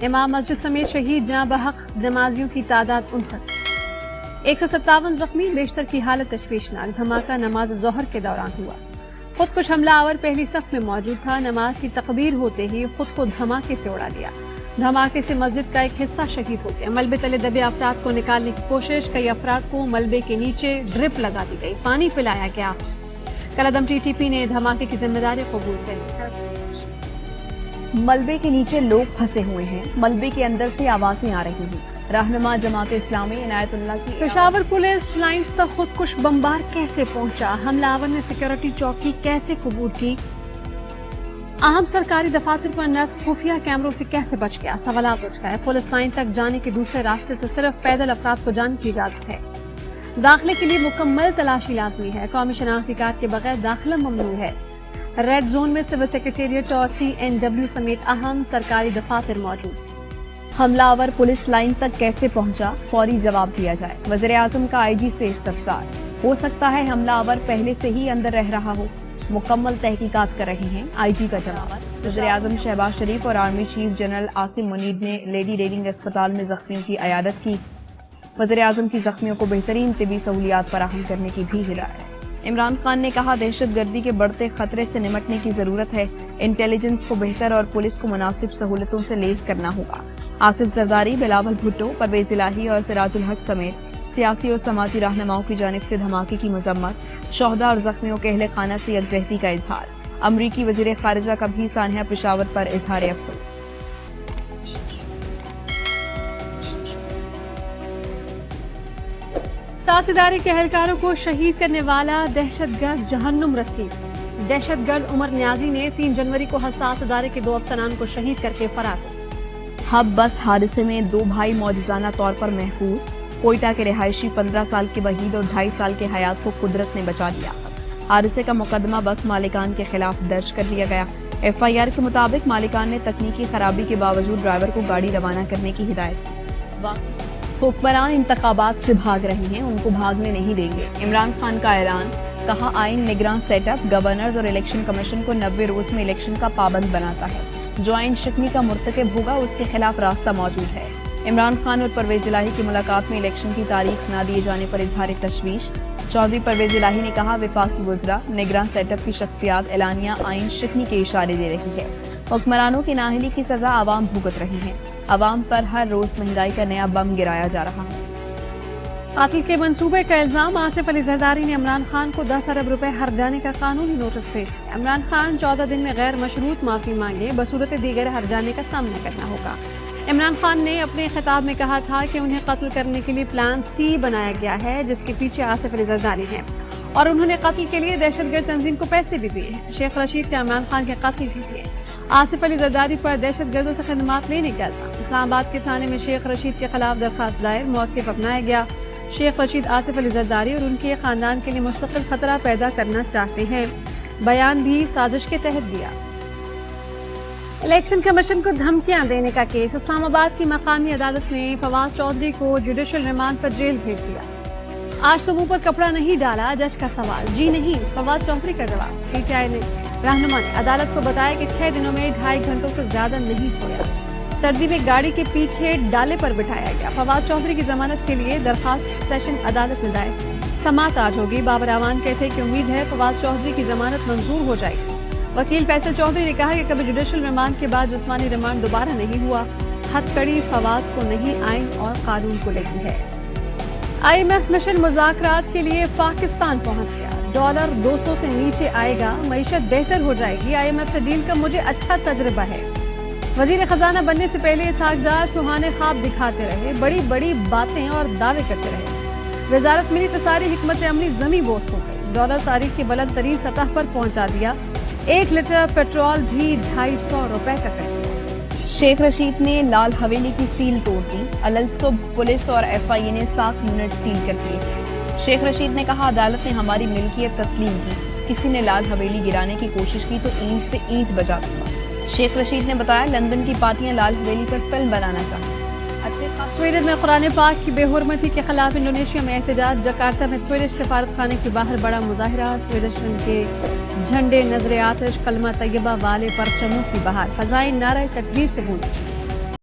امام مسجد سمیت شہید جاں بحق نمازیوں کی تعداد 59، 157 زخمی، بیشتر کی حالت تشویشناک۔ دھماکہ نماز ظہر کے دوران ہوا۔ خود کش حملہ آور پہلی صف میں موجود تھا، نماز کی تکبیر ہوتے ہی خود کو دھماکے سے اڑا دیا۔ دھماکے سے مسجد کا ایک حصہ شہید ہو گیا۔ ملبے تلے دبے افراد کو نکالنے کی کوشش، کئی افراد کو ملبے کے نیچے ڈرپ لگا دی گئی، پانی پلایا گیا۔ کالعدم ٹی ٹی پی نے دھماکے کی ذمہ داری قبول کر لی۔ ملبے کے نیچے لوگ پھنسے ہوئے ہیں، ملبے کے اندر سے آوازیں آ رہی ہیں۔ رہنما جماعت اسلامی عنایت اللہ کی پشاور پولیس لائنز تک خود کش بمبار کیسے پہنچا؟ حملہ آور نے سیکورٹی چوکی کیسے قبول کی؟ اہم سرکاری دفاتر پر نصب خفیہ کیمروں سے کیسے بچ گیا؟ سوالات اٹھ گئے۔ پولیس لائن تک جانے کے دوسرے راستے سے صرف پیدل افراد کو جانے کی اجازت ہے۔ داخلے کے لیے مکمل تلاشی لازمی ہے۔ قومی شناختی کارڈ کے بغیر داخلہ ممنوع ہے۔ ریڈ زون میں سول سیکریٹریٹ اور CNW سمیت اہم سرکاری دفاتر موجود۔ حملہ آور پولیس لائن تک کیسے پہنچا؟ فوری جواب دیا جائے۔ وزیر اعظم کا IG سے استفسار۔ ہو سکتا ہے حملہ آور پہلے سے ہی اندر رہ رہا ہو، مکمل تحقیقات کر رہے ہیں۔ IG کا جواب۔ وزیر اعظم شہباز شریف اور آرمی چیف جنرل عاصم منیب نے لیڈی ریڈنگ اسپتال میں زخمیوں کی عیادت کی۔ وزیر اعظم کی زخمیوں کو بہترین طبی سہولیات فراہم کرنے کی بھی ہدایت۔ عمران خان نے کہا دہشت گردی کے بڑھتے خطرے سے نمٹنے کی ضرورت ہے، انٹیلیجنس کو بہتر اور پولیس کو مناسب سہولتوں سے لیس کرنا ہوگا۔ آصف زرداری، بلاول بھٹو، پرویز الہی اور سراج الحق سمیت سیاسی اور سماجی رہنماؤں کی جانب سے دھماکے کی مذمت، شہداء اور زخمیوں کے اہل خانہ سے یکجہتی کا اظہار۔ امریکی وزیر خارجہ کا بھی سانحہ پشاور پر اظہار افسوس۔ تحصیلداری کے اہلکاروں کو شہید کرنے والا دہشت گرد جہنم رسید۔ دہشت گرد عمر نیازی نے 3 جنوری کو حساس ادارے کے 2 افسران کو شہید کر کے فرار ہو۔ ہب بس حادثے میں 2 بھائی معجزانہ طور پر محفوظ۔ کوئٹہ کے رہائشی 15 سال کے وحید اور 2.5 سال کے حیات کو قدرت نے بچا دیا۔ حادثے کا مقدمہ بس مالکان کے خلاف درج کر لیا گیا۔ FIR کے مطابق مالکان نے تکنیکی خرابی کے باوجود ڈرائیور کو گاڑی روانہ کرنے کی ہدایت۔ حکمراں انتخابات سے بھاگ رہے ہیں، ان کو بھاگنے نہیں دیں گے۔ عمران خان کا اعلان، کہا آئین نگراں سیٹ اپ گورنرز اور الیکشن کمیشن کو 90 روز میں الیکشن کا پابند بناتا ہے۔ جو آئین شکنی کا مرتکب ہوگا اس کے خلاف راستہ موجود ہے۔ عمران خان اور پرویز الہی کی ملاقات میں الیکشن کی تاریخ نہ دیے جانے پر اظہار تشویش۔ چودھری پرویز الہی نے کہا وفاقی وزراء نگراں سیٹ اپ کی شخصیات اعلانیہ آئین شکنی کے اشارے دے رہی ہے۔ حکمرانوں کی نااہلی کی سزا عوام بھگت رہی ہیں۔ عوام پر ہر روز مہنگائی کا نیا بم گرایا جا رہا ہے۔ قاتل کے منصوبے کا الزام، آصف علی زرداری نے عمران خان کو 10 ارب روپے ہرجانے کا قانونی نوٹس بھیج دیا۔ عمران خان 14 دن میں غیر مشروط معافی مانگے، بصورت دیگر ہرجانے کا سامنا کرنا ہوگا۔ عمران خان نے اپنے خطاب میں کہا تھا کہ انہیں قتل کرنے کے لیے پلان C بنایا گیا ہے، جس کے پیچھے آصف علی زرداری ہیں، اور انہوں نے قتل کے لیے دہشت گرد تنظیم کو پیسے بھی دیے ہیں۔ شیخ رشید کا عمران خان کے قتل کے لیے آصف علی زرداری پر دہشت گردوں سے خدمات لینے کا الزام۔ اسلام آباد کے تھانے میں شیخ رشید کے خلاف درخواست دائر، موقف اپنایا گیا۔ شیخ رشید آصف علی زرداری اور ان کے خاندان کے لیے مستقل خطرہ پیدا کرنا چاہتے ہیں، بیان بھی سازش کے تحت دیا۔ الیکشن کمیشن کو دھمکیاں دینے کا کیس، اسلام آباد کی مقامی عدالت نے فواد چودھری کو جوڈیشل ریمانڈ پر جیل بھیج دیا۔ آج تو منہ پر کپڑا نہیں ڈالا، جج کا سوال، جی نہیں، فواد چودھری کا جواب۔ PTI نے رہنما نے عدالت کو بتایا کہ 6 دنوں میں 2.5 گھنٹوں سے زیادہ نہیں سویا، سردی میں گاڑی کے پیچھے ڈالے پر بٹھایا گیا۔ فواد چودھری کی ضمانت کے لیے درخواست سیشن عدالت میں دائر، سماعت آج ہوگی۔ بابر اعوان کہتے کہ امید ہے فواد چودھری کی ضمانت منظور ہو جائے گی۔ وکیل فیصل چودھری نے کہا کہ کبھی جوڈیشل ریمانڈ کے بعد جسمانی ریمانڈ دوبارہ نہیں ہوا، ہتھکڑی فواد کو نہیں، آئین اور قانون کو لگی ہے۔ IMF مشن مذاکرات کے لیے پاکستان پہنچ گیا، ڈالر 200 سے نیچے آئے گا، معیشت بہتر ہو جائے گی۔ IMF سے ڈیل کا مجھے اچھا تجربہ ہے۔ وزیر خزانہ بننے سے پہلے اسحاق ڈار سہانے خواب دکھاتے رہے، بڑی بڑی باتیں اور دعوے کرتے رہے۔ وزارت ملی تصاری حکمت عملی زمیں بوس ہو گئی، ڈالر تاریخ کی بلند ترین سطح پر پہنچا دیا، 1 لیٹر پیٹرول بھی 250 روپے کا کر دیا۔ شیخ رشید نے لال حویلی کی سیل توڑ دی، الصبح پولیس اور FIA نے 7 یونٹ سیل کر دیے۔ شیخ رشید نے کہا عدالت نے ہماری ملکیت تسلیم کی، کسی نے لال حویلی گرانے کی کوشش کی تو اینٹ سے اینٹ بجا دیا۔ شیخ رشید نے بتایا لندن کی پارٹیاں لال حویلی پر فلم بنانا چاہتی ہیں۔ سویڈن میں قرآن پاک کی بے حرمتی کے خلاف انڈونیشیا میں احتجاج، جکارتا میں سویڈش سفارت خانے کے باہر بڑا مظاہرہ، سویڈش کے جھنڈے، نظر آتش، کلمہ طیبہ والے پرچموں کی بہار، فضائیں نعرہ تکبیر سے گونجی۔